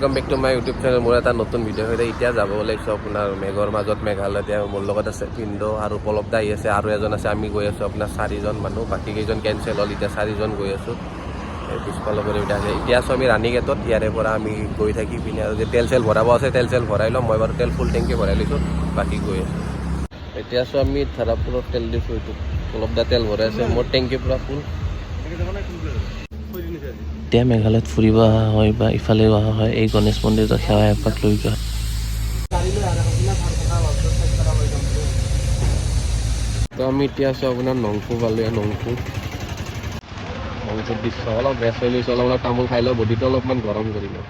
Welcome back to my YouTube channel. মোৰ এটা নতুন ভিডিঅ' হয় এতিয়া যাব ওলাইছোঁ আপোনাৰ মেঘৰ মাজত মেঘালয় এতিয়া মোৰ লগত আছে পিণ্ড আৰু পলব্দা আহি আছে আৰু এজন আছে আমি গৈ আছোঁ আপোনাৰ 4জন মানুহ বাকী কেইজন কেঞ্চেল হ'ল এতিয়া 4জন গৈ আছোঁ পিছফালৰ পৰা এতিয়া আছোঁ আমি ৰাণী গেটত ইয়াৰে পৰা আমি গৈ থাকি পিনে আৰু যে তেল চেল ভৰাব আছে তেল চেল ভৰাই লওঁ মই বাৰু তেল ফুল টেংকি ভৰাই লৈছোঁ বাকী গৈ আছোঁ এতিয়া আছোঁ আমি ধাৰাপুৰত তেল দিছোঁ এইটো পলব্দা তেল ভৰাই আছে মোৰ টেংকি পূৰা ফুল এতিয়া মেঘালয়ত ফুৰিব অহা হয় বা ইফালে অহা হয় এই গণেশ মন্দিৰত সেৱা এপাক লৈ যোৱা তো আমি এতিয়া আছোঁ আপোনাৰ নংফু পালোঁ নংফুত দৃশ্য অলপ বেছ হৈ লৈছোঁ অলপ তামোল খাই লওঁ বডিটো অলপমান গৰম কৰি লওঁ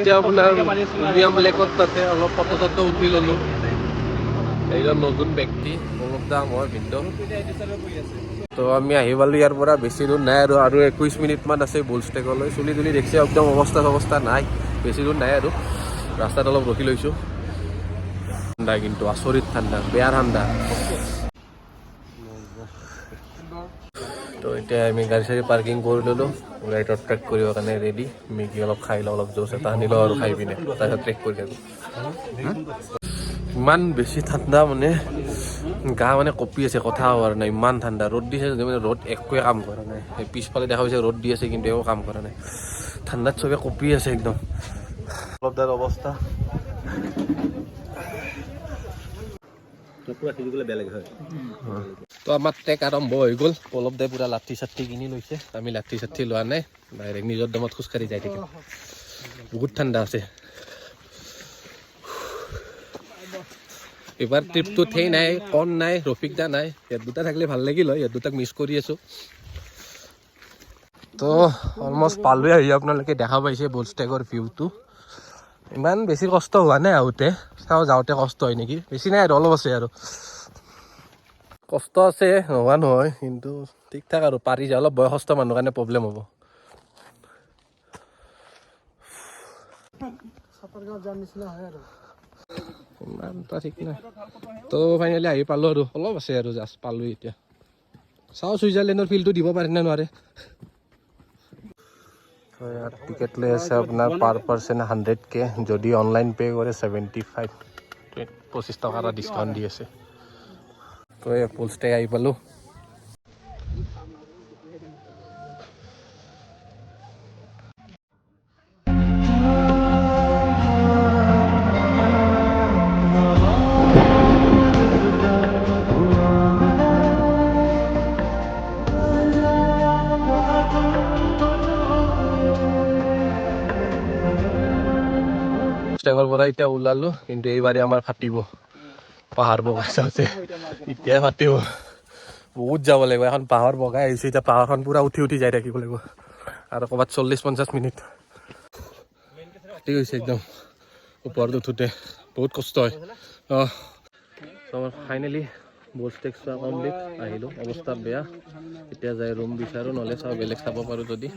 এতিয়া আপোনাৰ উমিয়াম লেকত তাতে অলপ ফটো চটো উঠি ল'লোঁ এইজন নতুন ব্যক্তি পলব্দা মই ভিন্ন তো আমি আহি পালোঁ ইয়াৰ পৰা বেছি দূৰ নাই আৰু 21 মিনিটমান আছে বুলষ্টেকলৈ চুলি তুলি দেখিছে একদম অৱস্থা নাই বেছি দূৰ নাই আৰু ৰাস্তাত অলপ ৰখি লৈছোঁ ঠাণ্ডা কিন্তু আচৰিত ঠাণ্ডা বেয়া ঠাণ্ডা তো এতিয়া আমি গাড়ী চাড়ী পাৰ্কিং কৰি ল'লোঁ ৰাইডত ট্ৰেক কৰিবৰ কাৰণে ৰেডি মেগী অলপ খাই লওঁ অলপ জোচ এটা আনি লওঁ আৰু খাই পিনে তাৰপিছত ট্ৰেক কৰি থাকোঁ ইমান বেছি ঠাণ্ডা মানে গা মানে কঁপি আছে কথা হোৱাৰ নাই ইমান ঠাণ্ডা ৰ'দ দিছে মানে ৰ'দ একোৱে কাম কৰা নাই সেই পিছফালে দেখা পাইছে ৰ'দ দি আছে কিন্তু একো কাম কৰা নাই ঠাণ্ডাত চবে কঁপি আছে একদম পলব্দাৰ অৱস্থা তো আমাৰ ট্ৰেক আৰম্ভ হৈ গ'ল পলব্দাই পূৰা লাঠি চাঠি কিনি লৈছে আমি লাঠি চাঠি লোৱা নাই ডাইৰেক্ট নিজৰ দমত খোজকাঢ়ি যাই থাকিম বহুত ঠাণ্ডা আছে এইবাৰ ট্ৰিপটোত সেই নাই কণ নাই ৰফিক দা নাই ইয়াত দুটা থাকিলে ভাল লাগিল হয় ইয়াত দুটাক মিছ কৰি আছোঁ তো অলমষ্ট পালোৱে আহি আপোনালোকে দেখা পাইছে বুলষ্টেকৰ ভিউটো ইমান বেছি কষ্ট হোৱা নাই আহোঁতে চাওঁ যাওঁতে কষ্ট হয় নেকি বেছি নাই আৰু অলপ আছে আৰু কষ্ট আছে নোহোৱা নহয় কিন্তু ঠিক ঠাক আৰু পাৰি যায় অলপ বয়সস্থ মানুহৰ কাৰণে প্ৰব্লেম হ'ব ইমান এটা ঠিক নাই তো ফাইনেলি আহি পালোঁ আৰু অলপ আছে আৰু জাষ্ট পালোঁ এতিয়া চাওঁ ছুইজাৰলেণ্ডৰ ফিল্ডটো দিব পাৰে নে নোৱাৰে ইয়াত টিকেট লৈ আছে আপোনাৰ পাৰ পাৰ্চন 100K যদি অনলাইন পে' কৰে 75 25 টকা এটা ডিছকাউণ্ট দি আছে তো এই বুলষ্টেক আহি পালোঁ বুলষ্টেকৰ পৰা এতিয়া ওলালোঁ কিন্তু এইবাৰে আমাৰ ফাটিব পাহাৰ বগাই যাওঁতে এতিয়াই ফাটিব বহুত যাব লাগিব এখন পাহাৰ বগাই আহিছোঁ এতিয়া পাহাৰখন পূৰা উঠি যাই থাকিব লাগিব আৰু ক'ৰবাত 40-50 মিনিট ফাটি গৈছে একদম ওপৰত উঠোঁতে বহুত কষ্ট হয় ফাইনেলি বুলষ্টেক চোৱা কমপ্লিট আহিলোঁ অৱস্থা বেয়া এতিয়া যাই ৰুম বিচাৰোঁ নহ'লে চাওঁ বেলেগ চাব পাৰোঁ যদি